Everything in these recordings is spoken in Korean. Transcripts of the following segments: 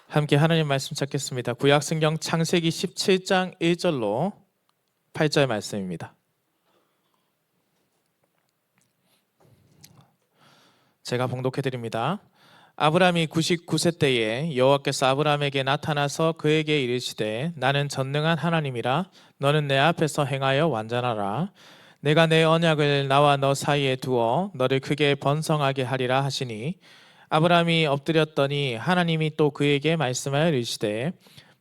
함께 하나님 말씀 찾겠습니다. 구약성경 창세기 17장 1절로 8절 말씀입니다. 제가 봉독해 드립니다. 아브라함이 99세 때에 여호와께서 아브라함에게 나타나서 그에게 이르시되 나는 전능한 하나님이라 너는 내 앞에서 행하여 완전하라. 내가 내 언약을 나와 너 사이에 두어 너를 크게 번성하게 하리라 하시니 아브라함이 엎드렸더니 하나님이 또 그에게 말씀하여 이르시되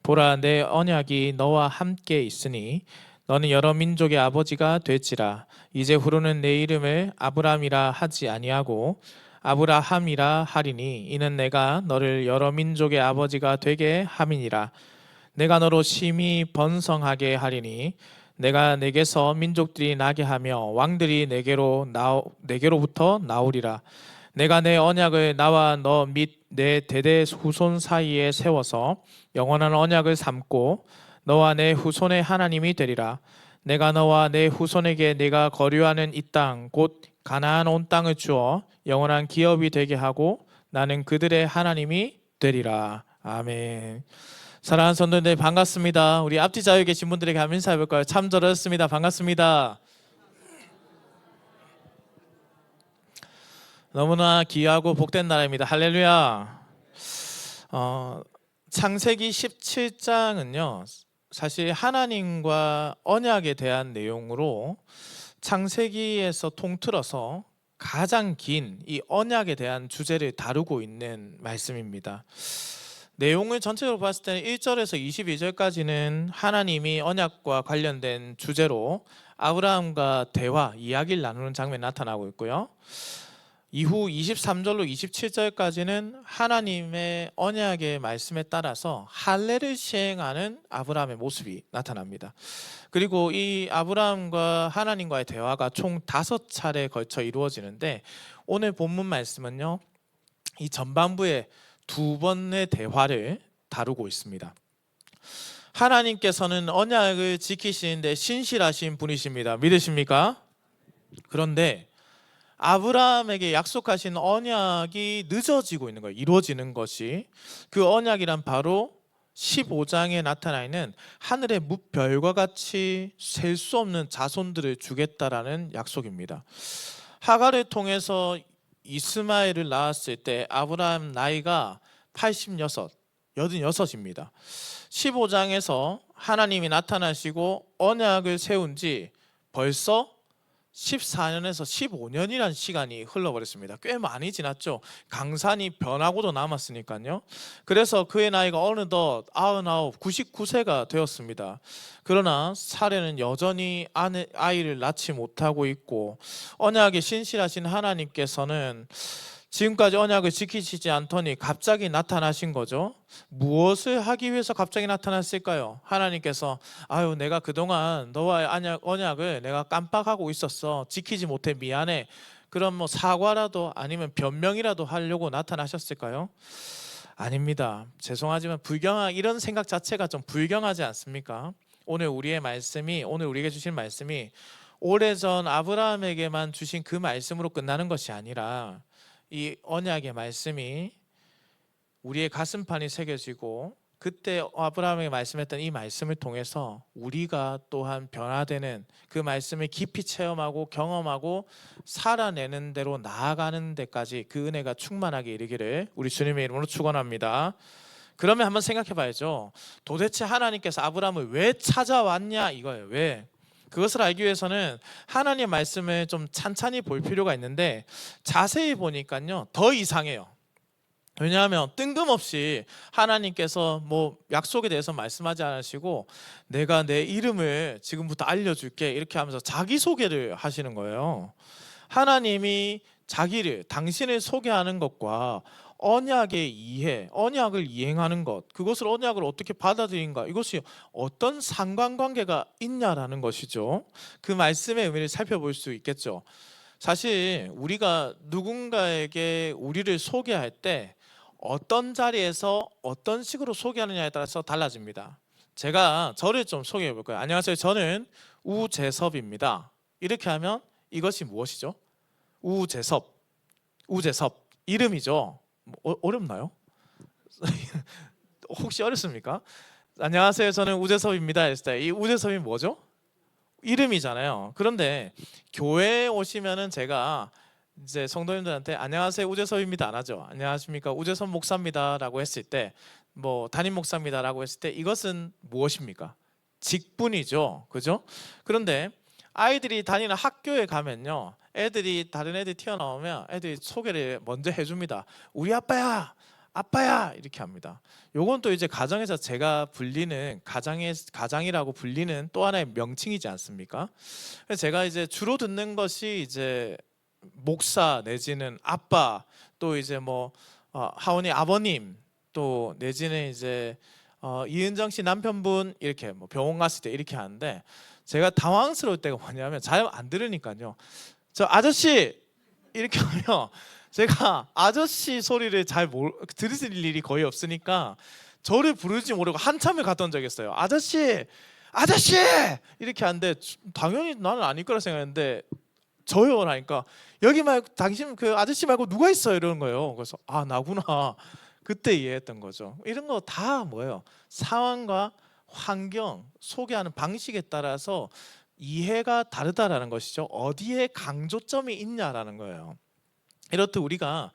보라 내 언약이 너와 함께 있으니 너는 여러 민족의 아버지가 될지라. 이제 후로는 내 이름을 아브라함이라 하지 아니하고 아브라함이라 하리니 이는 내가 너를 여러 민족의 아버지가 되게 함이니라. 내가 너로 심히 번성하게 하리니 내가 내게서 민족들이 나게 하며 왕들이 내게로부터 나오리라. 내가 내 언약을 나와 너 및 내 대대 후손 사이에 세워서 영원한 언약을 삼고 너와 내 후손의 하나님이 되리라. 내가 너와 내 후손에게 내가 거류하는 이 땅 곧 가나안 온 땅을 주어 영원한 기업이 되게 하고 나는 그들의 하나님이 되리라. 아멘. 사랑하는 성도님들 반갑습니다. 우리 앞뒤 자유에 계신 분들에게 한번 인사해 볼까요? 참 잘하셨습니다. 반갑습니다. 너무나 귀하고 복된 날입니다. 할렐루야. 창세기 17장은요 사실 하나님과 언약에 대한 내용으로 창세기에서 통틀어서 가장 긴 이 언약에 대한 주제를 다루고 있는 말씀입니다. 내용을 전체적으로 봤을 때는 1절에서 22절까지는 하나님이 언약과 관련된 주제로 아브라함과 대화, 이야기를 나누는 장면이 나타나고 있고요. 이후 23절로 27절까지는 하나님의 언약의 말씀에 따라서 할례를 시행하는 아브라함의 모습이 나타납니다. 그리고 이 아브라함과 하나님과의 대화가 총 5차례에 걸쳐 이루어지는데 오늘 본문 말씀은요 이 전반부에 2번의 대화를 다루고 있습니다. 하나님께서는 언약을 지키시는데 신실하신 분이십니다. 믿으십니까? 그런데 아브라함에게 약속하신 언약이 늦어지고 있는 거예요. 이루어지는 것이. 그 언약이란 바로 15장에 나타나 있는 하늘의 무별과 같이 셀 수 없는 자손들을 주겠다라는 약속입니다. 하갈을 통해서 이스마엘을 낳았을 때 아브라함 나이가 86입니다. 15장에서 하나님이 나타나시고 언약을 세운 지 벌써 14년에서 15년이라는 시간이 흘러버렸습니다. 꽤 많이 지났죠. 강산이 변하고도 남았으니까요. 그래서 그의 나이가 어느덧 99, 99세가 되었습니다. 그러나 사례는 여전히 아이를 낳지 못하고 있고 언약에 신실하신 하나님께서는 지금까지 언약을 지키시지 않더니 갑자기 나타나신 거죠. 무엇을 하기 위해서 갑자기 나타났을까요? 하나님께서 내가 그동안 너와의 언약을 내가 깜빡하고 있었어. 지키지 못해 미안해. 그럼 사과라도 아니면 변명이라도 하려고 나타나셨을까요? 아닙니다. 죄송하지만 이런 생각 자체가 좀 불경하지 않습니까? 오늘 우리에게 주신 말씀이 오래전 아브라함에게만 주신 그 말씀으로 끝나는 것이 아니라 이 언약의 말씀이 우리의 가슴판이 새겨지고 그때 아브라함에게 말씀했던 이 말씀을 통해서 우리가 또한 변화되는 그 말씀을 깊이 체험하고 경험하고 살아내는 대로 나아가는 데까지 그 은혜가 충만하게 이르기를 우리 주님의 이름으로 축원합니다. 그러면 한번 생각해 봐야죠. 도대체 하나님께서 아브라함을 왜 찾아왔냐 이거예요. 왜? 그것을 알기 위해서는 하나님의 말씀을 좀 찬찬히 볼 필요가 있는데 자세히 보니까요 더 이상해요. 왜냐하면 뜬금없이 하나님께서 약속에 대해서 말씀하지 않으시고 내가 내 이름을 지금부터 알려줄게 이렇게 하면서 자기소개를 하시는 거예요. 하나님이 당신을 소개하는 것과 언약을 이행하는 것, 그것을 언약을 어떻게 받아들인가, 이것이 어떤 상관관계가 있냐라는 것이죠. 그 말씀의 의미를 살펴볼 수 있겠죠. 사실 우리가 누군가에게 우리를 소개할 때 어떤 자리에서 어떤 식으로 소개하느냐에 따라서 달라집니다. 제가 저를 좀 소개해 볼까요? 안녕하세요. 저는 우재섭입니다. 이렇게 하면 이것이 무엇이죠? 우재섭 이름이죠. 어렵나요? 혹시 어렵습니까? 안녕하세요, 저는 우재섭입니다 했을 때 이 우재섭이 뭐죠? 이름이잖아요. 그런데 교회에 오시면은 제가 이제 성도님들한테 안녕하세요 우재섭입니다 안 하죠. 안녕하십니까 우재섭 목사입니다라고 했을 때, 뭐 담임 목사입니다라고 했을 때 이것은 무엇입니까? 직분이죠, 그죠? 그런데 아이들이 다니는 학교에 가면요, 애들이 다른 애들이 튀어나오면 애들이 소개를 먼저 해줍니다. 우리 아빠야, 아빠야, 이렇게 합니다. 요건 또 이제 가정에서 제가 불리는 가장이라고 불리는 또 하나의 명칭이지 않습니까? 그래서 제가 이제 주로 듣는 것이 이제 목사 내지는 아빠, 또 이제 뭐 하원이 아버님, 또 내지는 이제 이은정 씨 남편분, 이렇게 뭐 병원 갔을 때 이렇게 하는데, 제가 당황스러울 때가 뭐냐면 잘 안 들으니까요. 저 아저씨 이렇게 하면 제가 아저씨 소리를 잘 들으실 일이 거의 없으니까 저를 부르지 모르고 한참을 갔던 적이 있어요. 아저씨, 아저씨 이렇게 하는데 당연히 나는 아닐 거라 생각했는데 저요 라니까 여기 말고 당신 그 아저씨 말고 누가 있어요 이러는 거예요. 그래서 아 나구나, 그때 이해했던 거죠. 이런 거 다 뭐예요? 상황과 환경, 소개하는 방식에 따라서 이해가 다르다라는 것이죠. 어디에 강조점이 있냐라는 거예요. 이렇듯 우리가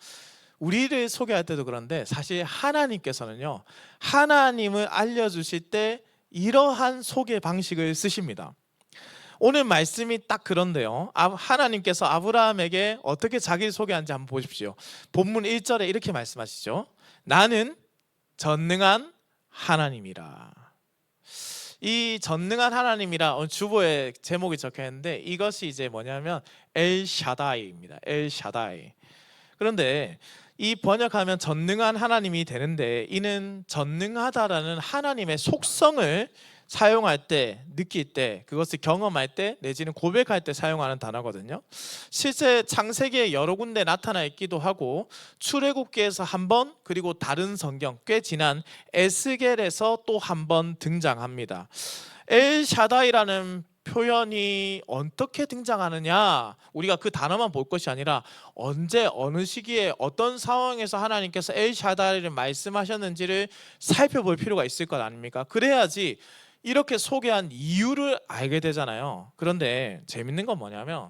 우리를 소개할 때도 그런데 사실 하나님께서는요, 하나님을 알려주실 때 이러한 소개 방식을 쓰십니다. 오늘 말씀이 딱 그런데요, 하나님께서 아브라함에게 어떻게 자기를 소개하는지 한번 보십시오. 본문 1절에 이렇게 말씀하시죠. 나는 전능한 하나님이라. 이 전능한 하나님이라 주보에 제목이 적혀 있는데 이것이 이제 뭐냐면 엘샤다이입니다. 엘샤다이. 그런데 이 번역하면 전능한 하나님이 되는데, 이는 전능하다라는 하나님의 속성을 사용할 때, 느낄 때, 그것을 경험할 때 내지는 고백할 때 사용하는 단어거든요. 실제 창세기에 여러 군데 나타나 있기도 하고 출애굽기에서 한 번, 그리고 다른 성경 꽤 지난 에스겔에서 또 한 번 등장합니다. 엘샤다이라는 표현이 어떻게 등장하느냐, 우리가 그 단어만 볼 것이 아니라 언제 어느 시기에 어떤 상황에서 하나님께서 엘샤다이를 말씀하셨는지를 살펴볼 필요가 있을 것 아닙니까? 그래야지 이렇게 소개한 이유를 알게 되잖아요. 그런데 재밌는 건 뭐냐면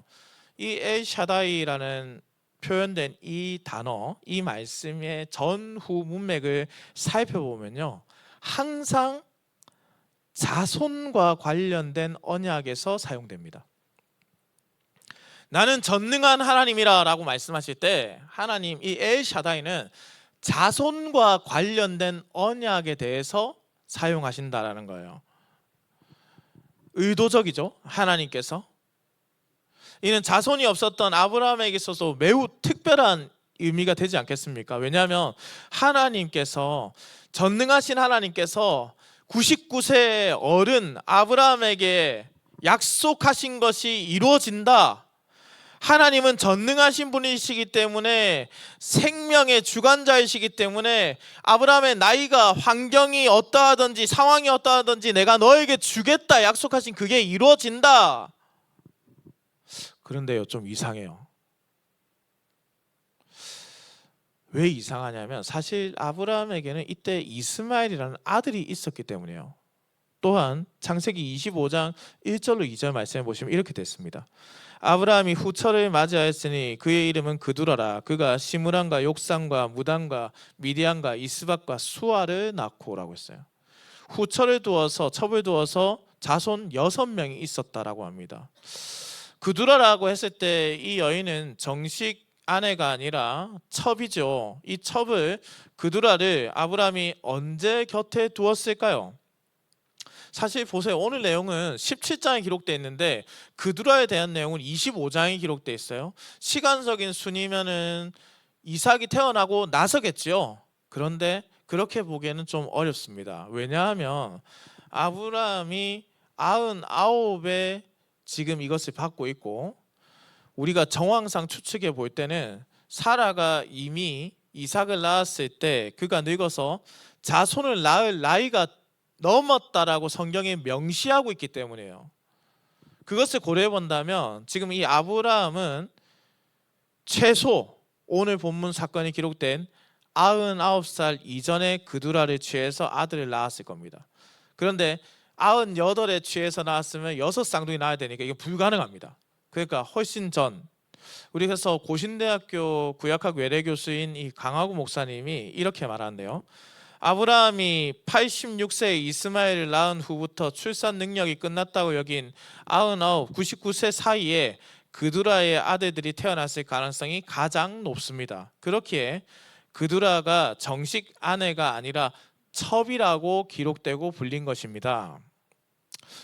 이 엘샤다이라는 표현된 이 단어, 이 말씀의 전후 문맥을 살펴보면요, 항상 자손과 관련된 언약에서 사용됩니다. 나는 전능한 하나님이라 라고 말씀하실 때 하나님, 이 엘샤다이는 자손과 관련된 언약에 대해서 사용하신다라는 거예요. 의도적이죠, 하나님께서. 이는 자손이 없었던 아브라함에게 있어서 매우 특별한 의미가 되지 않겠습니까? 왜냐하면 하나님께서, 전능하신 하나님께서 99세 어른 아브라함에게 약속하신 것이 이루어진다. 하나님은 전능하신 분이시기 때문에, 생명의 주관자이시기 때문에 아브라함의 나이가, 환경이 어떠하든지 상황이 어떠하든지 내가 너에게 주겠다 약속하신 그게 이루어진다. 그런데요, 좀 이상해요. 왜 이상하냐면 사실 아브라함에게는 이때 이스마엘이라는 아들이 있었기 때문이에요. 또한 창세기 25장 1절로 2절 말씀해 보시면 이렇게 됐습니다. 아브라함이 후처를 맞이하였으니 그의 이름은 그두라라. 그가 시므람과 욕산과 무단과 미디안과 이스박과 수아를 낳고라고 했어요. 후처를 두어서, 첩을 두어서 자손 6명이 있었다라고 합니다. 그두라라고 했을 때 이 여인은 정식 아내가 아니라 첩이죠. 이 첩을, 그두라를 아브라함이 언제 곁에 두었을까요? 사실 보세요. 오늘 내용은 17장에 기록되어 있는데 그두라에 대한 내용은 25장에 기록되어 있어요. 시간적인 순위면은 이삭이 태어나고 나서겠죠. 그런데 그렇게 보기에는 좀 어렵습니다. 왜냐하면 아브라함이 99에 지금 이것을 받고 있고, 우리가 정황상 추측해 볼 때는 사라가 이미 이삭을 낳았을 때 그가 늙어서 자손을 낳을 나이가 넘었다라고 성경에 명시하고 있기 때문이에요. 그것을 고려해 본다면 지금 이 아브라함은 최소 오늘 본문 사건이 기록된 99살 이전에 그두라를 취해서 아들을 낳았을 겁니다. 그런데 98에 취해서 낳았으면 6쌍둥이 낳아야 되니까 이게 불가능합니다. 그러니까 훨씬 전, 우리 그래서 고신대학교 구약학 외래 교수인 이 강하구 목사님이 이렇게 말하는데요. 아브라함이 86세에 이스마엘을 낳은 후부터 출산 능력이 끝났다고 여긴 99, 99세 사이에 그두라의 아들들이 태어났을 가능성이 가장 높습니다. 그렇기에 그두라가 정식 아내가 아니라 첩이라고 기록되고 불린 것입니다.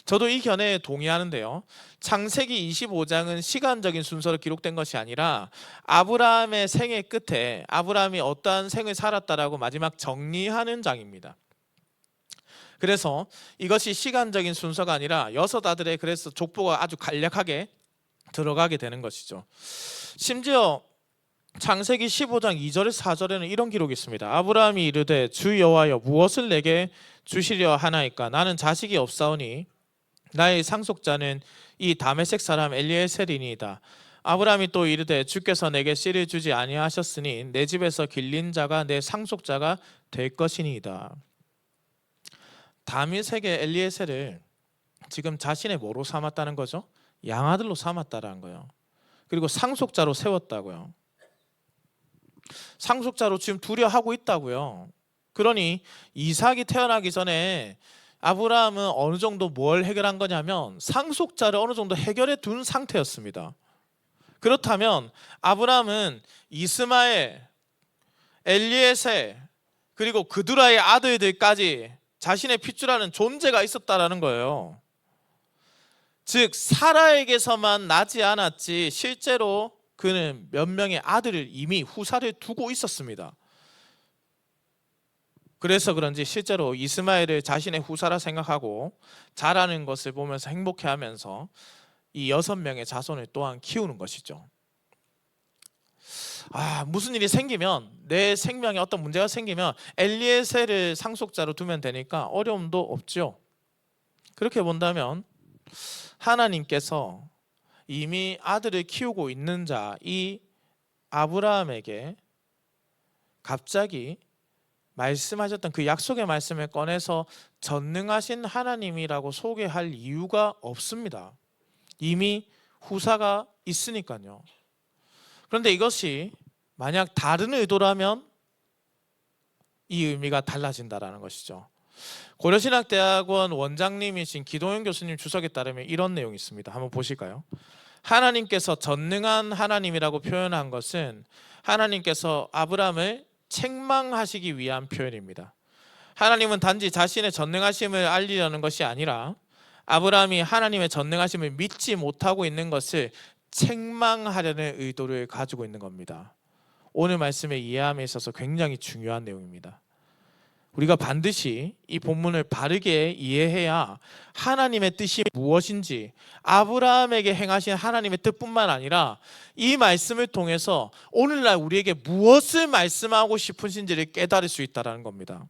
저도 이 견해에 동의하는데요. 창세기 25장은 시간적인 순서로 기록된 것이 아니라 아브라함의 생애 끝에 아브라함이 어떠한 생을 살았다라고 마지막 정리하는 장입니다. 그래서 이것이 시간적인 순서가 아니라 여섯 아들의 그래서 족보가 아주 간략하게 들어가게 되는 것이죠. 심지어 창세기 15장 2절에서 4절에는 이런 기록이 있습니다. 아브라함이 이르되 주 여호와여 무엇을 내게 주시려 하나이까 나는 자식이 없사오니 나의 상속자는 이 다메섹 사람 엘리에셀이니이다. 아브라함이 또 이르되 주께서 내게 씨를 주지 아니하셨으니 내 집에서 길린 자가 내 상속자가 될 것이니이다. 다메섹의 엘리에셀을 지금 자신의 뭐로 삼았다는 거죠? 양아들로 삼았다라는 거예요. 그리고 상속자로 세웠다고요. 상속자로 지금 두려하고 있다고요. 그러니 이삭이 태어나기 전에 아브라함은 어느 정도 뭘 해결한 거냐면 상속자를 어느 정도 해결해 둔 상태였습니다. 그렇다면 아브라함은 이스마엘, 엘리에셀 그리고 그두라의 아들들까지 자신의 핏줄하는 존재가 있었다라는 거예요. 즉 사라에게서만 나지 않았지 실제로 그는 몇 명의 아들을 이미 후사를 두고 있었습니다. 그래서 그런지 실제로 이스마엘을 자신의 후사라 생각하고 자라는 것을 보면서 행복해하면서 이 6명의 자손을 또한 키우는 것이죠. 무슨 일이 생기면 내 생명에 어떤 문제가 생기면 엘리에셀을 상속자로 두면 되니까 어려움도 없죠. 그렇게 본다면 하나님께서 이미 아들을 키우고 있는 자 이 아브라함에게 갑자기 말씀하셨던 그 약속의 말씀을 꺼내서 전능하신 하나님이라고 소개할 이유가 없습니다. 이미 후사가 있으니까요. 그런데 이것이 만약 다른 의도라면 이 의미가 달라진다라는 것이죠. 고려신학대학원 원장님이신 기동현 교수님 주석에 따르면 이런 내용이 있습니다. 한번 보실까요? 하나님께서 전능한 하나님이라고 표현한 것은 하나님께서 아브라함을 책망하시기 위한 표현입니다. 하나님은 단지 자신의 전능하심을 알리려는 것이 아니라 아브라함이 하나님의 전능하심을 믿지 못하고 있는 것을 책망하려는 의도를 가지고 있는 겁니다. 오늘 말씀의 이해함에 있어서 굉장히 중요한 내용입니다. 우리가 반드시 이 본문을 바르게 이해해야 하나님의 뜻이 무엇인지 아브라함에게 행하신 하나님의 뜻뿐만 아니라 이 말씀을 통해서 오늘날 우리에게 무엇을 말씀하고 싶으신지를 깨달을 수 있다는 겁니다.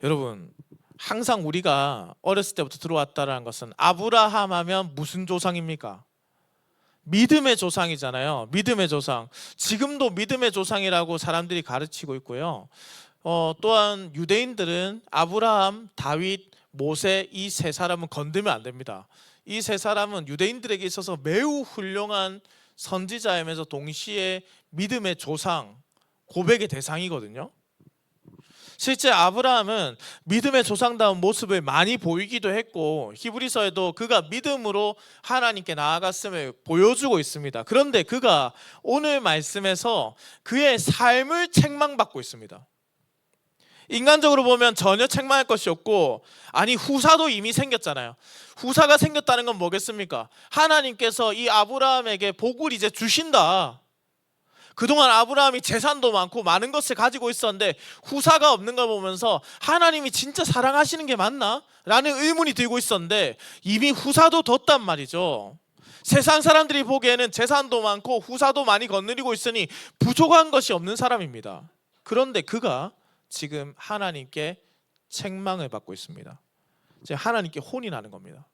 여러분 항상 우리가 어렸을 때부터 들어왔다는 것은 아브라함 하면 무슨 조상입니까? 믿음의 조상이잖아요. 믿음의 조상. 지금도 믿음의 조상이라고 사람들이 가르치고 있고요. 또한 유대인들은 아브라함, 다윗, 모세 이 세 사람은 건들면 안 됩니다. 이 세 사람은 유대인들에게 있어서 매우 훌륭한 선지자이면서 동시에 믿음의 조상, 고백의 대상이거든요. 실제 아브라함은 믿음의 조상다운 모습을 많이 보이기도 했고 히브리서에도 그가 믿음으로 하나님께 나아갔음을 보여주고 있습니다. 그런데 그가 오늘 말씀에서 그의 삶을 책망받고 있습니다. 인간적으로 보면 전혀 책망할 것이 없고 아니 후사도 이미 생겼잖아요. 후사가 생겼다는 건 뭐겠습니까? 하나님께서 이 아브라함에게 복을 이제 주신다. 그동안 아브라함이 재산도 많고 많은 것을 가지고 있었는데 후사가 없는 걸 보면서 하나님이 진짜 사랑하시는 게 맞나? 라는 의문이 들고 있었는데 이미 후사도 뒀단 말이죠. 세상 사람들이 보기에는 재산도 많고 후사도 많이 거느리고 있으니 부족한 것이 없는 사람입니다. 그런데 그가 지금 하나님께 책망을 받고 있습니다. 이제 하나님께 혼이 나는 겁니다.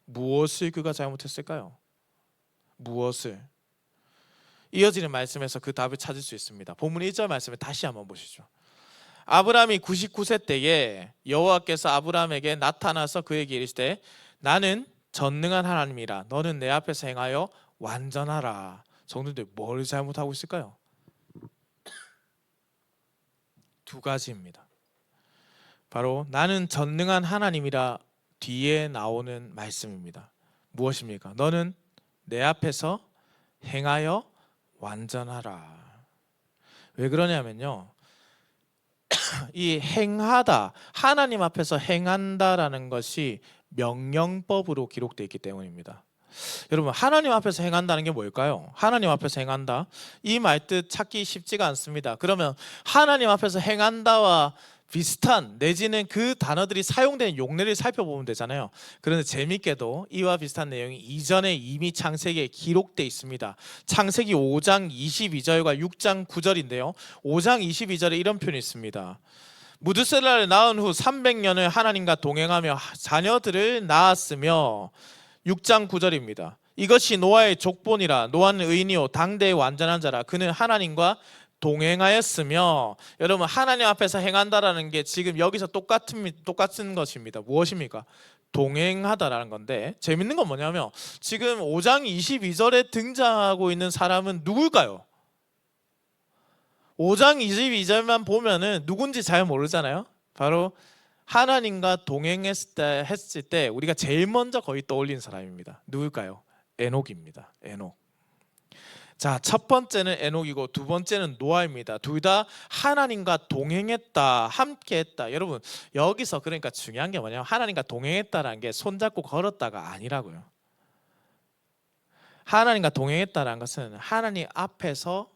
무엇을 그가 잘못했을까요? 무엇을? 이어지는 말씀에서 그 답을 찾을 수 있습니다. 본문 1절 말씀을 다시 한번 보시죠. 아브라함이 99세 때에 여호와께서 아브라함에게 나타나서 그에게 이르시되 나는 전능한 하나님이라 너는 내 앞에서 행하여 완전하라. 성도들 뭘 잘못하고 있을까요? 두 가지입니다. 바로 나는 전능한 하나님이라 뒤에 나오는 말씀입니다. 무엇입니까? 너는 내 앞에서 행하여 완전하라. 왜 그러냐면요, 이 행하다, 하나님 앞에서 행한다라는 것이 명령법으로 기록되어 있기 때문입니다. 여러분, 하나님 앞에서 행한다는 게 뭘까요? 하나님 앞에서 행한다, 이 말뜻 찾기 쉽지가 않습니다. 그러면 하나님 앞에서 행한다와 비슷한 내지는 그 단어들이 사용되는 용례를 살펴보면 되잖아요. 그런데 재밌게도 이와 비슷한 내용이 이전에 이미 창세기에 기록되어 있습니다. 창세기 5장 22절과 6장 9절인데요 5장 22절에 이런 표현이 있습니다. 무드셀라를 낳은 후 300년을 하나님과 동행하며 자녀들을 낳았으며, 6장 9절입니다. 이것이 노아의 족본이라. 노아는 의인이요 당대의 완전한 자라. 그는 하나님과 동행하였으며. 여러분, 하나님 앞에서 행한다라는 게 지금 여기서 똑같은 것입니다. 무엇입니까? 동행하다라는 건데, 재밌는 건 뭐냐면 지금 5장 22절에 등장하고 있는 사람은 누굴까요? 5장 22절만 보면은 누군지 잘 모르잖아요. 바로 하나님과 동행했을 때 우리가 제일 먼저 거의 떠올리는 사람입니다. 누굴까요? 에녹입니다. 에녹. 자, 첫 번째는 에녹이고 두 번째는 노아입니다. 둘 다 하나님과 동행했다, 함께했다. 여러분, 여기서 그러니까 중요한 게 뭐냐면 하나님과 동행했다라는 게 손잡고 걸었다가 아니라고요. 하나님과 동행했다라는 것은 하나님 앞에서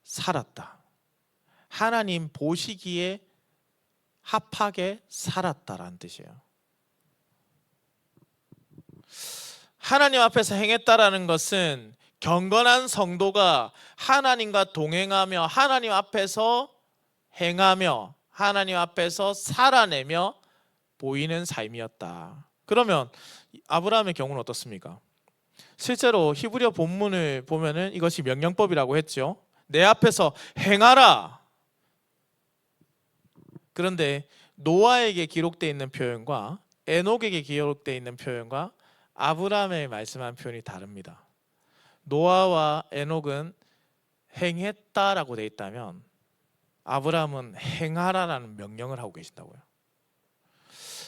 살았다, 하나님 보시기에 합하게 살았다라는 뜻이에요. 하나님 앞에서 행했다라는 것은 경건한 성도가 하나님과 동행하며 하나님 앞에서 행하며 하나님 앞에서 살아내며 보이는 삶이었다. 그러면 아브라함의 경우는 어떻습니까? 실제로 히브리어 본문을 보면은 이것이 명령법이라고 했죠. 내 앞에서 행하라. 그런데 노아에게 기록되어 있는 표현과 에녹에게 기록되어 있는 표현과 아브라함의 말씀한 표현이 다릅니다. 노아와 에녹은 행했다라고 되어 있다면 아브라함은 행하라라는 명령을 하고 계신다고요.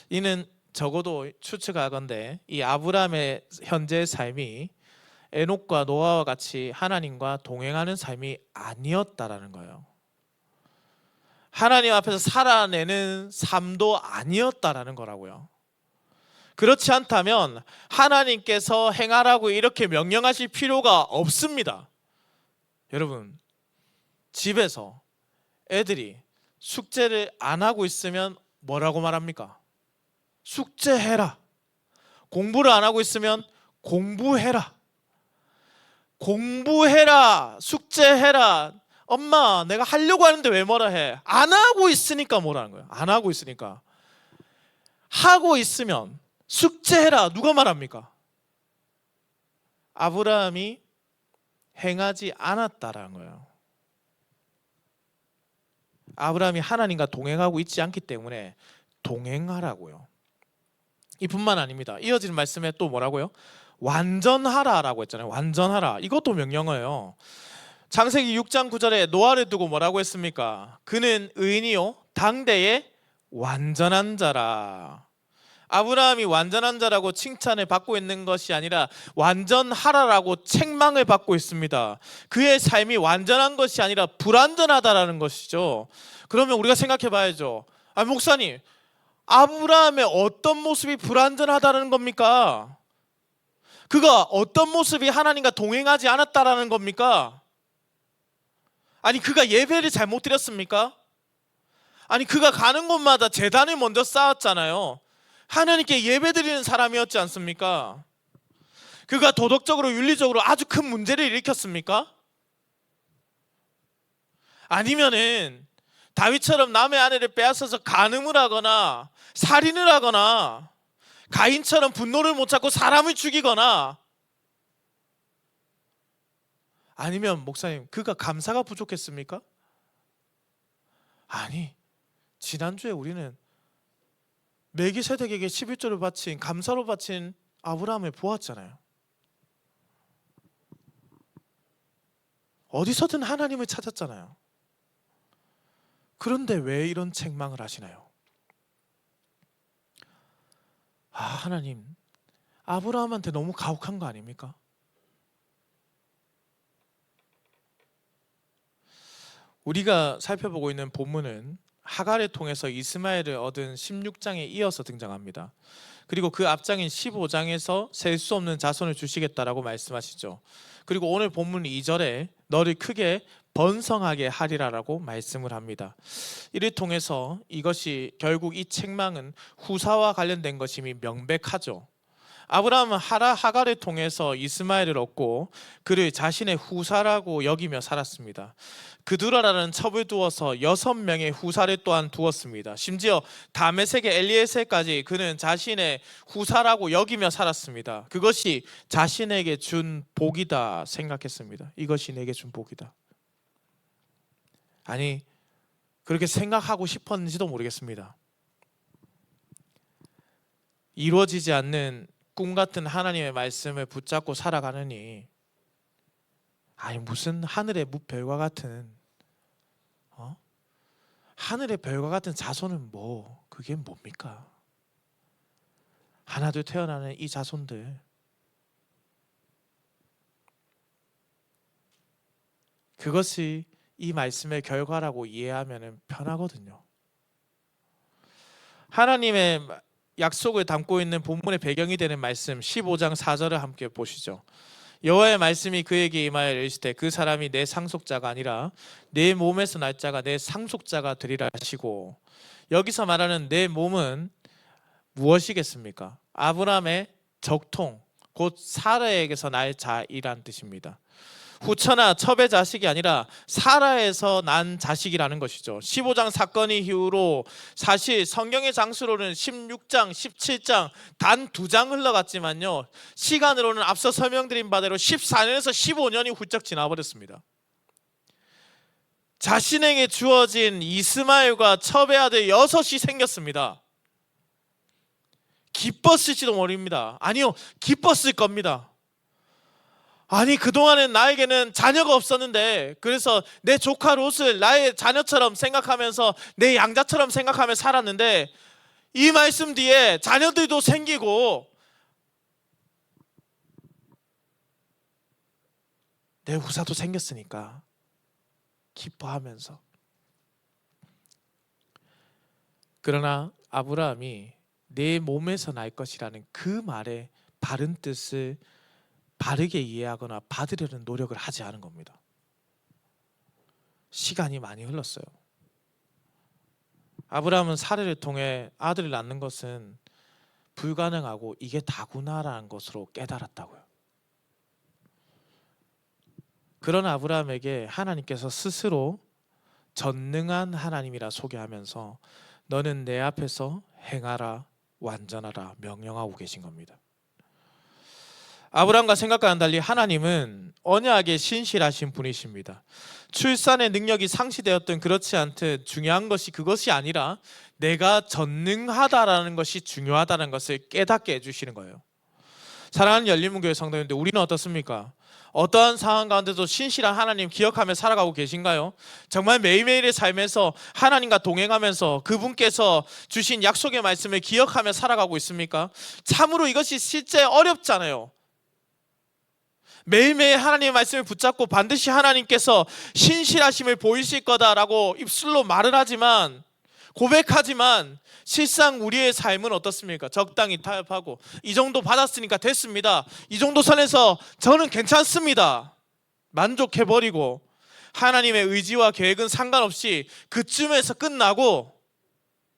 이는 적어도 추측하건대 이 아브라함의 현재의 삶이 에녹과 노아와 같이 하나님과 동행하는 삶이 아니었다라는 거예요. 하나님 앞에서 살아내는 삶도 아니었다라는 거라고요. 그렇지 않다면 하나님께서 행하라고 이렇게 명령하실 필요가 없습니다. 여러분, 집에서 애들이 숙제를 안 하고 있으면 뭐라고 말합니까? 숙제해라. 공부를 안 하고 있으면 공부해라. 공부해라. 숙제해라. 엄마, 내가 하려고 하는데 왜 뭐라 해? 안 하고 있으니까 뭐라는 거예요. 안 하고 있으니까. 하고 있으면 숙제해라. 누가 말합니까? 아브라함이 행하지 않았다라는 거예요. 아브라함이 하나님과 동행하고 있지 않기 때문에 동행하라고요. 이뿐만 아닙니다. 이어지는 말씀에 또 뭐라고요? 완전하라라고 했잖아요. 완전하라. 이것도 명령어예요. 창세기 6장 9절에 노아를 두고 뭐라고 했습니까? 그는 의인이요 당대의 완전한 자라. 아브라함이 완전한 자라고 칭찬을 받고 있는 것이 아니라 완전하라라고 책망을 받고 있습니다. 그의 삶이 완전한 것이 아니라 불완전하다라는 것이죠. 그러면 우리가 생각해 봐야죠. 목사님, 아브라함의 어떤 모습이 불완전하다는 겁니까? 그가 어떤 모습이 하나님과 동행하지 않았다라는 겁니까? 아니, 그가 예배를 잘못 드렸습니까? 아니, 그가 가는 곳마다 제단을 먼저 쌓았잖아요. 하나님께 예배 드리는 사람이었지 않습니까? 그가 도덕적으로 윤리적으로 아주 큰 문제를 일으켰습니까? 아니면은 다윗처럼 남의 아내를 빼앗아서 간음을 하거나 살인을 하거나 가인처럼 분노를 못 참고 사람을 죽이거나 아니면 목사님, 그가 감사가 부족했습니까? 아니, 지난주에 우리는 멜기세덱에게 11조를 바친, 감사로 바친 아브라함을 보았잖아요. 어디서든 하나님을 찾았잖아요. 그런데 왜 이런 책망을 하시나요? 하나님, 아브라함한테 너무 가혹한 거 아닙니까? 우리가 살펴보고 있는 본문은 하갈을 통해서 이스마엘을 얻은 16장에 이어서 등장합니다. 그리고 그 앞장인 15장에서 셀 수 없는 자손을 주시겠다라고 말씀하시죠. 그리고 오늘 본문 2절에 너를 크게 번성하게 하리라라고 말씀을 합니다. 이를 통해서 이것이 결국 이 책망은 후사와 관련된 것임이 명백하죠. 아브라함은 하갈을 통해서 이스마엘을 얻고 그를 자신의 후사라고 여기며 살았습니다. 그두라라는 첩을 두어서 6명의 후사를 또한 두었습니다. 심지어 다메섹의 엘리에셀까지 그는 자신의 후사라고 여기며 살았습니다. 그것이 자신에게 준 복이다 생각했습니다. 이것이 내게 준 복이다. 아니, 그렇게 생각하고 싶었는지도 모르겠습니다. 이루어지지 않는 꿈 같은 하나님의 말씀을 붙잡고 살아가느니, 아니 무슨 하늘의 별과 같은 하늘의 별과 같은 자손은 뭐 그게 뭡니까? 하나둘 태어나는 이 자손들, 그것이 이 말씀의 결과라고 이해하면 편하거든요. 하나님의 약속을 담고 있는 본문의 배경이 되는 말씀 15장 4절을 함께 보시죠. 여호와의 말씀이 그에게 임하여 이르시되 그 사람이 내 상속자가 아니라 내 몸에서 날 자가 내 상속자가 되리라 하시고, 여기서 말하는 내 몸은 무엇이겠습니까? 아브라함의 적통, 곧 사라에게서 날 자이란 뜻입니다. 후처나 첩의 자식이 아니라 사라에서 난 자식이라는 것이죠. 15장 사건 이후로 사실 성경의 장수로는 16장, 17장 단 2장 흘러갔지만요, 시간으로는 앞서 설명드린 바대로 14년에서 15년이 훌쩍 지나버렸습니다. 자신에게 주어진 이스마엘과 첩의 아들 6이 생겼습니다. 기뻤을지도 모릅니다. 아니요, 기뻤을 겁니다. 아니, 그동안은 나에게는 자녀가 없었는데, 그래서 내 조카 롯을 나의 자녀처럼 생각하면서 내 양자처럼 생각하며 살았는데, 이 말씀 뒤에 자녀들도 생기고 내 후사도 생겼으니까 기뻐하면서. 그러나 아브라함이 내 몸에서 날 것이라는 그 말의 바른 뜻을 바르게 이해하거나 받으려는 노력을 하지 않은 겁니다. 시간이 많이 흘렀어요. 아브라함은 사례를 통해 아들을 낳는 것은 불가능하고 이게 다구나라는 것으로 깨달았다고요. 그런 아브라함에게 하나님께서 스스로 전능한 하나님이라 소개하면서 너는 내 앞에서 행하라, 완전하라 명령하고 계신 겁니다. 아브라함과 생각과는 달리 하나님은 언약에 신실하신 분이십니다. 출산의 능력이 상실되었든 그렇지 않든 중요한 것이 그것이 아니라 내가 전능하다라는 것이 중요하다는 것을 깨닫게 해주시는 거예요. 사랑하는 열린문교회 성도님들, 우리는 어떻습니까? 어떠한 상황 가운데도 신실한 하나님 기억하며 살아가고 계신가요? 정말 매일매일의 삶에서 하나님과 동행하면서 그분께서 주신 약속의 말씀을 기억하며 살아가고 있습니까? 참으로 이것이 실제 어렵잖아요. 매일매일 하나님의 말씀을 붙잡고 반드시 하나님께서 신실하심을 보이실 거다라고 입술로 말을 하지만, 고백하지만 실상 우리의 삶은 어떻습니까? 적당히 타협하고 이 정도 받았으니까 됐습니다, 이 정도 선에서 저는 괜찮습니다, 만족해버리고 하나님의 의지와 계획은 상관없이 그쯤에서 끝나고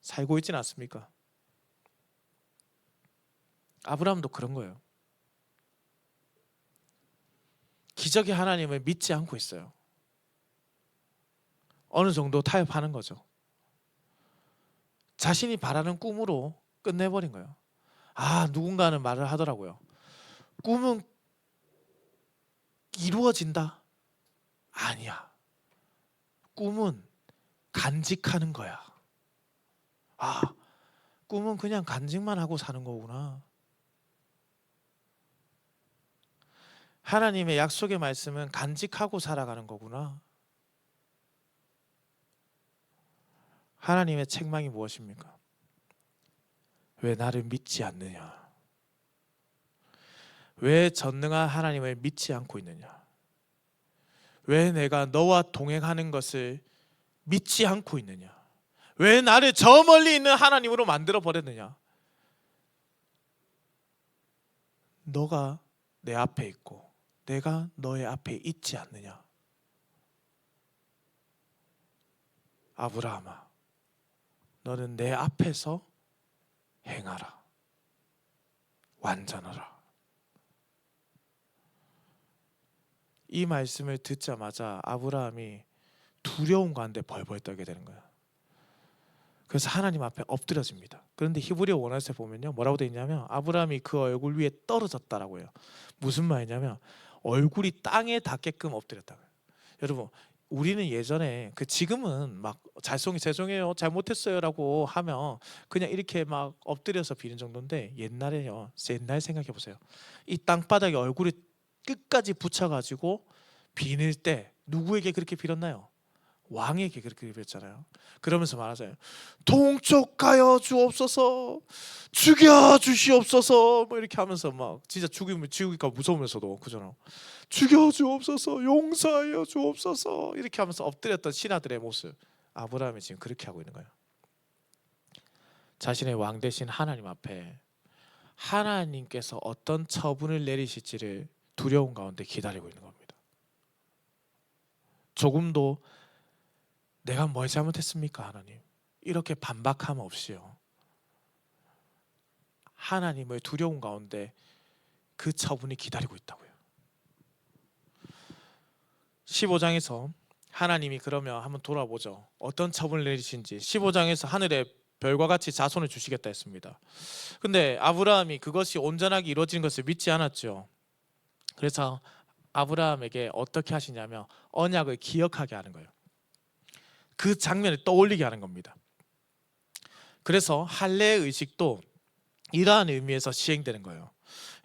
살고 있지는 않습니까? 아브라함도 그런 거예요. 기적의 하나님을 믿지 않고 있어요. 어느 정도 타협하는 거죠. 자신이 바라는 꿈으로 끝내버린 거예요. 누군가는 말을 하더라고요. 꿈은 이루어진다, 아니야. 꿈은 간직하는 거야. 아, 꿈은 그냥 간직만 하고 사는 거구나. 하나님의 약속의 말씀은 간직하고 살아가는 거구나. 하나님의 책망이 무엇입니까? 왜 나를 믿지 않느냐? 왜 전능한 하나님을 믿지 않고 있느냐? 왜 내가 너와 동행하는 것을 믿지 않고 있느냐? 왜 나를 저 멀리 있는 하나님으로 만들어 버렸느냐? 너가 내 앞에 있고 내가 너의 앞에 있지 않느냐? 아브라함아, 너는 내 앞에서 행하라. 완전하라. 이 말씀을 듣자마자 아브라함이 두려운 가운데 벌벌 떨게 되는 거야. 그래서 하나님 앞에 엎드려집니다. 그런데 히브리어 원어에서 보면요, 뭐라고 되어 있냐면 아브라함이 그 얼굴 위에 떨어졌다라고 해요. 무슨 말이냐면 얼굴이 땅에 닿게끔 엎드렸다고요. 여러분, 우리는 예전에 지금은 막 죄송해요, 잘못했어요라고 하면 그냥 이렇게 막 엎드려서 비는 정도인데, 옛날에요, 옛날 생각해 보세요. 이 땅바닥에 얼굴이 끝까지 붙여가지고 비닐 때 누구에게 그렇게 빌었나요? 왕에게 그렇게 빌었잖아요. 그러면서 말하잖아요. 동쪽하여 주옵소서, 죽여 주시옵소서, 뭐 이렇게 하면서 막 진짜 죽이니까 무서우면서도 그잖아. 죽여 주옵소서, 용서하여 주옵소서, 이렇게 하면서 엎드렸던 신하들의 모습, 아브라함이 지금 그렇게 하고 있는 거예요. 자신의 왕 대신 하나님 앞에 하나님께서 어떤 처분을 내리실지를 두려운 가운데 기다리고 있는 겁니다. 조금도 내가 뭘 잘못했습니까 하나님, 이렇게 반박함 없이요, 하나님의 두려운 가운데 그 처분이 기다리고 있다고요. 15장에서 하나님이 그러면 한번 돌아보죠. 어떤 처분을 내리신지. 15장에서 하늘에 별과 같이 자손을 주시겠다 했습니다. 근데 아브라함이 그것이 온전하게 이루어지는 것을 믿지 않았죠. 그래서 아브라함에게 어떻게 하시냐면 언약을 기억하게 하는 거예요. 그 장면을 떠올리게 하는 겁니다. 그래서 할례의 의식도 이러한 의미에서 시행되는 거예요.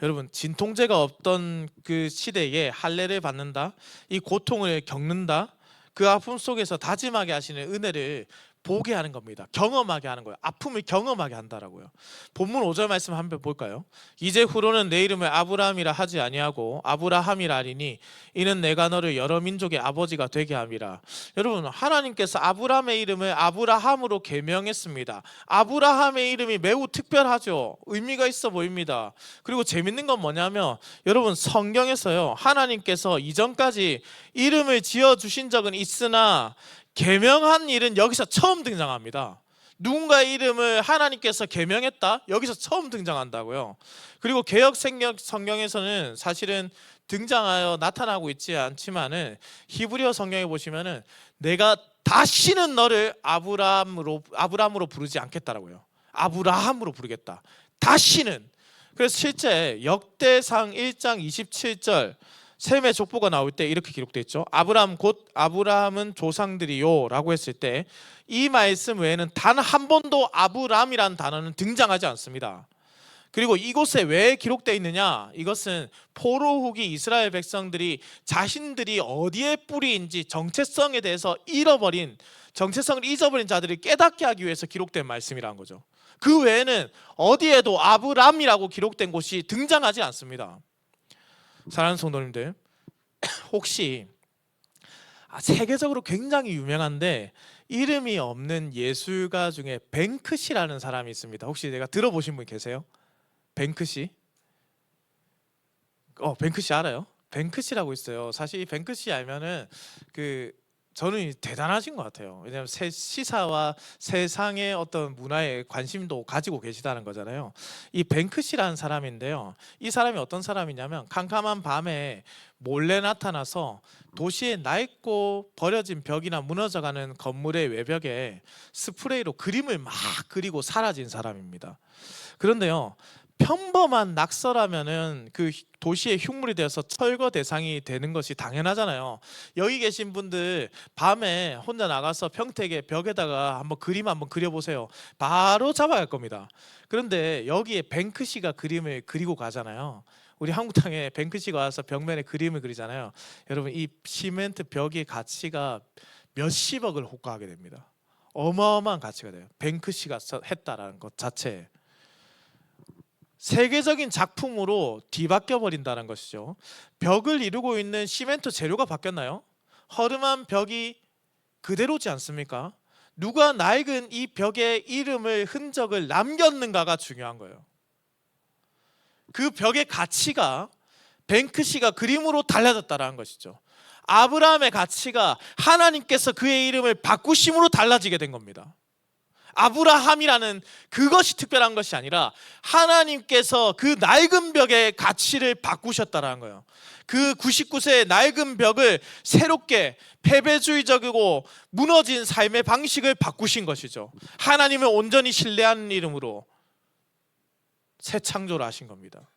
여러분, 진통제가 없던 그 시대에 할례를 받는다, 이 고통을 겪는다, 그 아픔 속에서 다짐하게 하시는 은혜를 보게 하는 겁니다. 경험하게 하는 거예요. 아픔을 경험하게 한다라고요. 본문 5절 말씀 한번 볼까요? 이제 후로는 내 이름을 아브라함이라 하지 아니하고 아브라함이라 하리니 이는 내가 너를 여러 민족의 아버지가 되게 함이라. 여러분, 하나님께서 아브라함의 이름을 아브라함으로 계명했습니다. 아브라함의 이름이 매우 특별하죠. 의미가 있어 보입니다. 그리고 재밌는 건 뭐냐면, 여러분, 성경에서요, 하나님께서 이전까지 이름을 지어주신 적은 있으나 계명한 일은 여기서 처음 등장합니다. 누군가의 이름을 하나님께서 계명했다, 여기서 처음 등장한다고요. 그리고 개역 성경에서는 사실은 등장하여 나타나고 있지 않지만은 히브리어 성경에 보시면은 내가 다시는 너를 아브라함으로 부르지 않겠다라고요. 아브라함으로 부르겠다, 다시는. 그래서 실제 역대상 1장 27절 셈의 족보가 나올 때 이렇게 기록되어 있죠. 아브라함 곧 아브라함은 조상들이요 라고 했을 때 이 말씀 외에는 단 한 번도 아브라함이라는 단어는 등장하지 않습니다. 그리고 이곳에 왜 기록되어 있느냐, 이것은 포로 후기 이스라엘 백성들이 자신들이 어디에 뿌리인지 정체성에 대해서 정체성을 잊어버린 자들을 깨닫게 하기 위해서 기록된 말씀이라는 거죠. 그 외에는 어디에도 아브람이라고 기록된 곳이 등장하지 않습니다. 사랑하는 성도님들, 혹시 세계적으로 굉장히 유명한데 이름이 없는 예술가 중에 뱅크시라는 사람이 있습니다. 혹시 내가 들어보신 분 계세요? 뱅크시? 뱅크시 알아요? 뱅크시라고 있어요. 사실 이 뱅크시 알면은 저는 대단하신 것 같아요. 왜냐하면 시사와 세상의 어떤 문화에 관심도 가지고 계시다는 거잖아요. 이 뱅크시라는 사람인데요, 이 사람이 어떤 사람이냐면 캄캄한 밤에 몰래 나타나서 도시의 낡고 버려진 벽이나 무너져가는 건물의 외벽에 스프레이로 그림을 막 그리고 사라진 사람입니다. 그런데요, 평범한 낙서라면은 그 도시의 흉물이 되어서 철거 대상이 되는 것이 당연하잖아요. 여기 계신 분들 밤에 혼자 나가서 평택의 벽에다가 한번 그림 한번 그려보세요. 바로 잡아갈 겁니다. 그런데 여기에 뱅크시가 그림을 그리고 가잖아요. 우리 한국 땅에 뱅크시가 와서 벽면에 그림을 그리잖아요. 여러분, 이 시멘트 벽의 가치가 몇십억을 호가하게 됩니다. 어마어마한 가치가 돼요. 뱅크시가 했다라는 것 자체에. 세계적인 작품으로 뒤바뀌어 버린다는 것이죠. 벽을 이루고 있는 시멘트 재료가 바뀌었나요? 허름한 벽이 그대로지 않습니까? 누가 낡은 이 벽에 이름을 흔적을 남겼는가가 중요한 거예요. 그 벽의 가치가 뱅크시가 그림으로 달라졌다는 것이죠. 아브라함의 가치가 하나님께서 그의 이름을 바꾸심으로 달라지게 된 겁니다. 아브라함이라는 그것이 특별한 것이 아니라 하나님께서 그 낡은 벽의 가치를 바꾸셨다는 거예요. 그 99세의 낡은 벽을 새롭게 패배주의적이고 무너진 삶의 방식을 바꾸신 것이죠. 하나님을 온전히 신뢰하는 이름으로 새 창조를 하신 겁니다.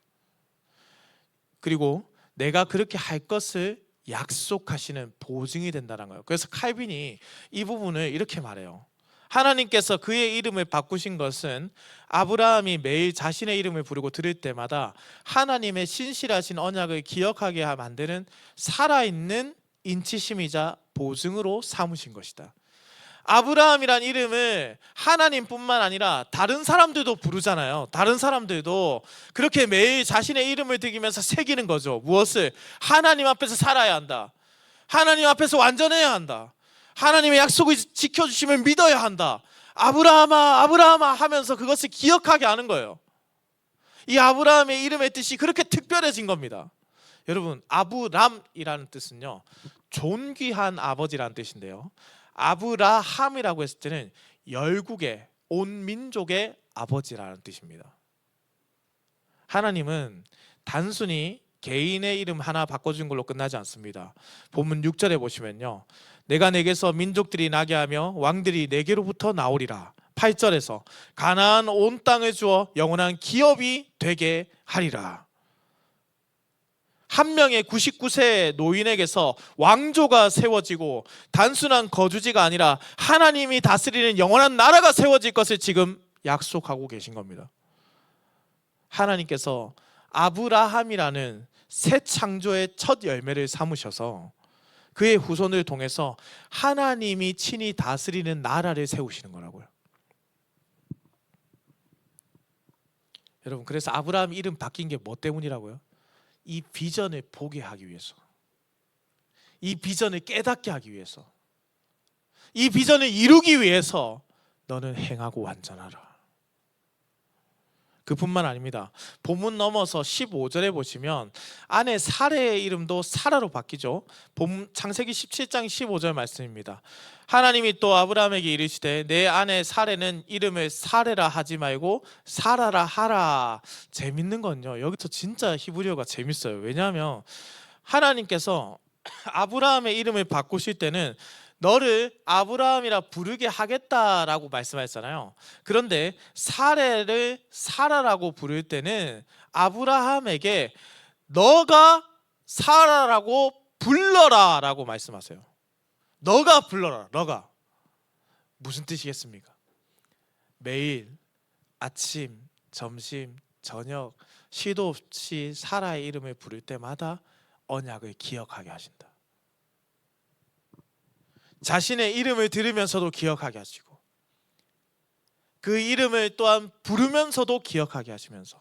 그리고 내가 그렇게 할 것을 약속하시는 보증이 된다는 거예요. 그래서 칼빈이 이 부분을 이렇게 말해요. 하나님께서 그의 이름을 바꾸신 것은 아브라함이 매일 자신의 이름을 부르고 들을 때마다 하나님의 신실하신 언약을 기억하게 만드는 살아있는 인치심이자 보증으로 삼으신 것이다. 아브라함이란 이름을 하나님뿐만 아니라 다른 사람들도 부르잖아요. 다른 사람들도 그렇게 매일 자신의 이름을 드리면서 새기는 거죠. 무엇을? 하나님 앞에서 살아야 한다. 하나님 앞에서 완전해야 한다. 하나님의 약속을 지켜주심을 믿어야 한다. 아브라함아 아브라함아 하면서 그것을 기억하게 하는 거예요. 이 아브라함의 이름의 뜻이 그렇게 특별해진 겁니다. 여러분, 아브람이라는 뜻은요, 존귀한 아버지라는 뜻인데요, 아브라함이라고 했을 때는 열국의 온 민족의 아버지라는 뜻입니다. 하나님은 단순히 개인의 이름 하나 바꿔준 걸로 끝나지 않습니다. 본문 6절에 보시면요, 내가 내게서 민족들이 나게 하며 왕들이 내게로부터 나오리라. 8절에서 가나안 온 땅을 주어 영원한 기업이 되게 하리라. 한 명의 99세의 노인에게서 왕조가 세워지고 단순한 거주지가 아니라 하나님이 다스리는 영원한 나라가 세워질 것을 지금 약속하고 계신 겁니다. 하나님께서 아브라함이라는 새 창조의 첫 열매를 삼으셔서 그의 후손을 통해서 하나님이 친히 다스리는 나라를 세우시는 거라고요. 여러분, 그래서 아브라함 이름 바뀐 게 뭐 때문이라고요? 이 비전을 보게 하기 위해서, 이 비전을 깨닫게 하기 위해서, 이 비전을 이루기 위해서 너는 행하고 완전하라. 그뿐만 아닙니다. 본문 넘어서 15절에 보시면 아내 사레의 이름도 사라로 바뀌죠. 창세기 17장 15절 말씀입니다. 하나님이 또 아브라함에게 이르시되 내 아내 사레는 이름을 사레라 하지 말고 사라라 하라. 재밌는 건요, 여기서 진짜 히브리어가 재밌어요. 왜냐하면 하나님께서 아브라함의 이름을 바꾸실 때는 너를 아브라함이라 부르게 하겠다라고 말씀하셨잖아요. 그런데 사레를 사라라고 부를 때는 아브라함에게 너가 사라라고 불러라라고 말씀하세요. 너가 불러라. 너가. 무슨 뜻이겠습니까? 매일 아침, 점심, 저녁 시도 없이 사라의 이름을 부를 때마다 언약을 기억하게 하신다. 자신의 이름을 들으면서도 기억하게 하시고 그 이름을 또한 부르면서도 기억하게 하시면서,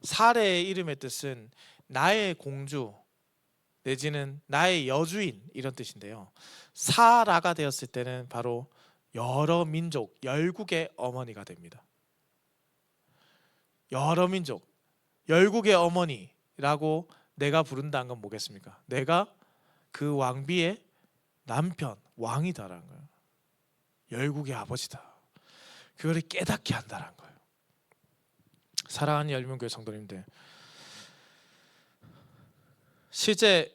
사레의 이름의 뜻은 나의 공주 내지는 나의 여주인 이런 뜻인데요, 사라가 되었을 때는 바로 여러 민족, 열국의 어머니가 됩니다. 여러 민족, 열국의 어머니라고 내가 부른다는 건 뭐겠습니까? 내가 그 왕비의 남편, 왕이다라는 거예요. 열국의 아버지다. 그거를 깨닫게 한다는 거예요. 사랑하는 열명교회 성도님들, 실제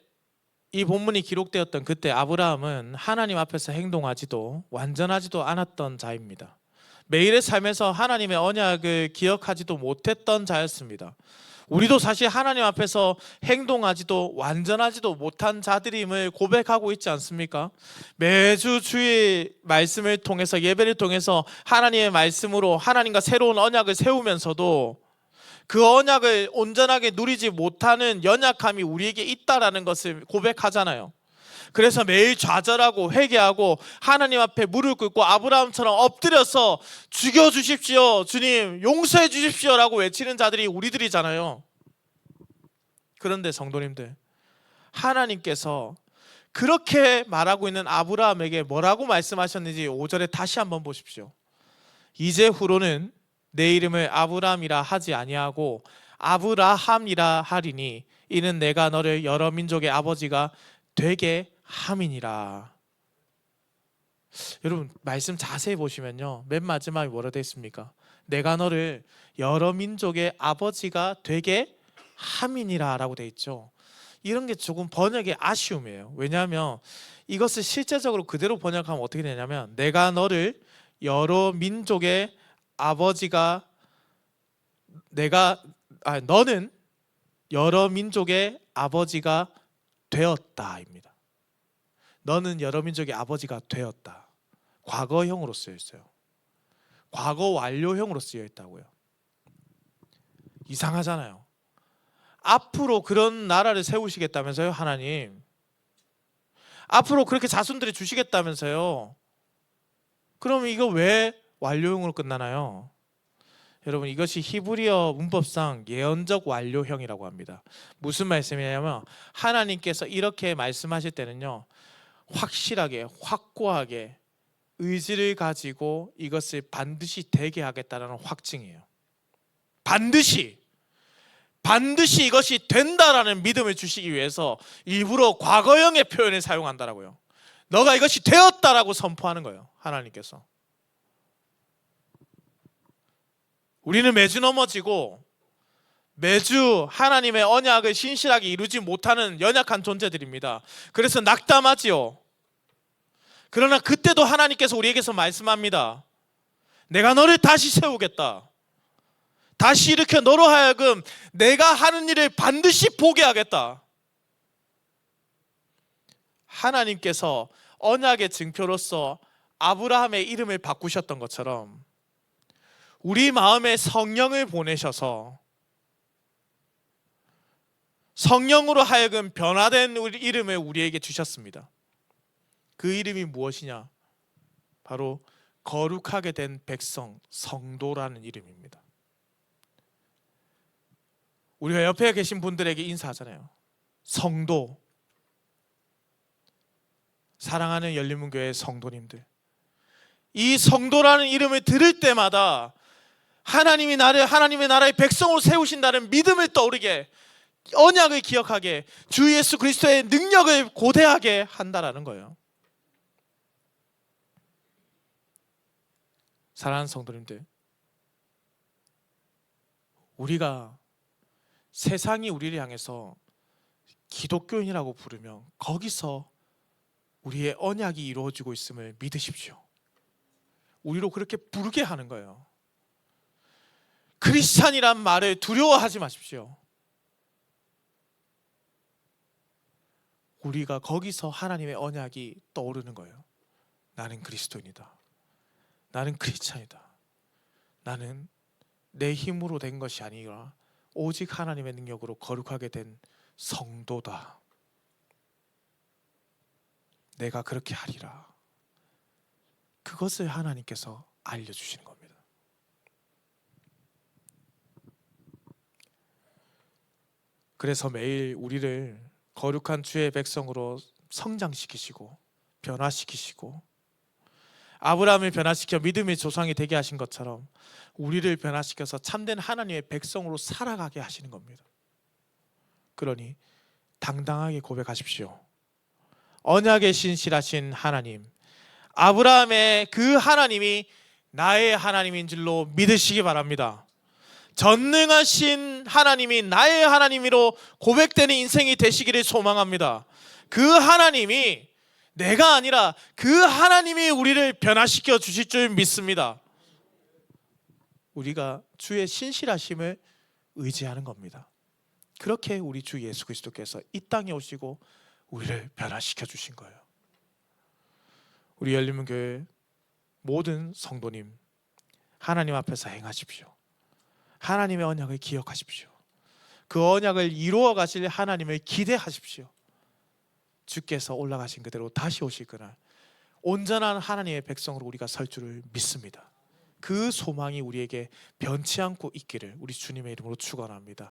이 본문이 기록되었던 그때 아브라함은 하나님 앞에서 행동하지도 완전하지도 않았던 자입니다. 매일의 삶에서 하나님의 언약을 기억하지도 못했던 자였습니다. 우리도 사실 하나님 앞에서 행동하지도 완전하지도 못한 자들임을 고백하고 있지 않습니까? 매주 주의 말씀을 통해서, 예배를 통해서 하나님의 말씀으로 하나님과 새로운 언약을 세우면서도 그 언약을 온전하게 누리지 못하는 연약함이 우리에게 있다라는 것을 고백하잖아요. 그래서 매일 좌절하고 회개하고 하나님 앞에 무릎 꿇고 아브라함처럼 엎드려서 죽여주십시오, 주님 용서해 주십시오라고 외치는 자들이 우리들이잖아요. 그런데 성도님들, 하나님께서 그렇게 말하고 있는 아브라함에게 뭐라고 말씀하셨는지 5절에 다시 한번 보십시오. 이제후로는 내 이름을 아브라함이라 하지 아니하고 아브라함이라 하리니 이는 내가 너를 여러 민족의 아버지가 되게 함이니라. 여러분 말씀 자세히 보시면요, 맨 마지막에 뭐라 되어 있습니까? 내가 너를 여러 민족의 아버지가 되게 함이니라 라고 되어 있죠. 이런 게 조금 번역의 아쉬움이에요. 왜냐하면 이것을 실제적으로 그대로 번역하면 어떻게 되냐면, 내가 너를 여러 민족의 아버지가 너는 여러 민족의 아버지가 되었다입니다. 너는 여러 민족의 아버지가 되었다. 과거형으로 쓰여 있어요. 과거 완료형으로 쓰여 있다고요. 이상하잖아요. 앞으로 그런 나라를 세우시겠다면서요, 하나님. 앞으로 그렇게 자손들이 주시겠다면서요. 그럼 이거 왜 완료형으로 끝나나요? 여러분, 이것이 히브리어 문법상 예언적 완료형이라고 합니다. 무슨 말씀이냐면, 하나님께서 이렇게 말씀하실 때는요, 확실하게 확고하게 의지를 가지고 이것을 반드시 되게 하겠다는 확증이에요. 반드시 이것이 된다라는 믿음을 주시기 위해서 일부러 과거형의 표현을 사용한다라고요. 너가 이것이 되었다라고 선포하는 거예요, 하나님께서. 우리는 매주 넘어지고 매주 하나님의 언약을 신실하게 이루지 못하는 연약한 존재들입니다. 그래서 낙담하지요. 그러나 그때도 하나님께서 우리에게서 말씀합니다. 내가 너를 다시 세우겠다. 다시 일으켜 너로 하여금 내가 하는 일을 반드시 보게 하겠다. 하나님께서 언약의 증표로서 아브라함의 이름을 바꾸셨던 것처럼 우리 마음에 성령을 보내셔서 성령으로 하여금 변화된 이름을 우리에게 주셨습니다. 그 이름이 무엇이냐? 바로 거룩하게 된 백성, 성도라는 이름입니다. 우리가 옆에 계신 분들에게 인사하잖아요. 성도. 사랑하는 열린문교회 성도님들, 이 성도라는 이름을 들을 때마다 하나님이 나를 하나님의 나라의 백성으로 세우신다는 믿음을 떠오르게, 언약을 기억하게, 주 예수 그리스도의 능력을 고대하게 한다라는 거예요. 사랑하는 성도님들, 우리가 세상이 우리를 향해서 기독교인이라고 부르면 거기서 우리의 언약이 이루어지고 있음을 믿으십시오. 우리로 그렇게 부르게 하는 거예요. 크리스찬이란 말을 두려워하지 마십시오. 우리가 거기서 하나님의 언약이 떠오르는 거예요. 나는 그리스도인이다. 나는 크리스찬이다. 나는 내 힘으로 된 것이 아니라 오직 하나님의 능력으로 거룩하게 된 성도다. 내가 그렇게 하리라. 그것을 하나님께서 알려주시는 겁니다. 그래서 매일 우리를 거룩한 주의 백성으로 성장시키시고 변화시키시고, 아브라함을 변화시켜 믿음의 조상이 되게 하신 것처럼 우리를 변화시켜서 참된 하나님의 백성으로 살아가게 하시는 겁니다. 그러니 당당하게 고백하십시오. 언약에 신실하신 하나님, 아브라함의 그 하나님이 나의 하나님인 줄로 믿으시기 바랍니다. 전능하신 하나님이 나의 하나님으로 고백되는 인생이 되시기를 소망합니다. 그 하나님이, 내가 아니라 그 하나님이 우리를 변화시켜 주실 줄 믿습니다. 우리가 주의 신실하심을 의지하는 겁니다. 그렇게 우리 주 예수 그리스도께서 이 땅에 오시고 우리를 변화시켜 주신 거예요. 우리 열리는 교회 모든 성도님, 하나님 앞에서 행하십시오. 하나님의 언약을 기억하십시오. 그 언약을 이루어 가실 하나님을 기대하십시오. 주께서 올라가신 그대로 다시 오실 그날 온전한 하나님의 백성으로 우리가 설 줄을 믿습니다. 그 소망이 우리에게 변치 않고 있기를 우리 주님의 이름으로 축원합니다.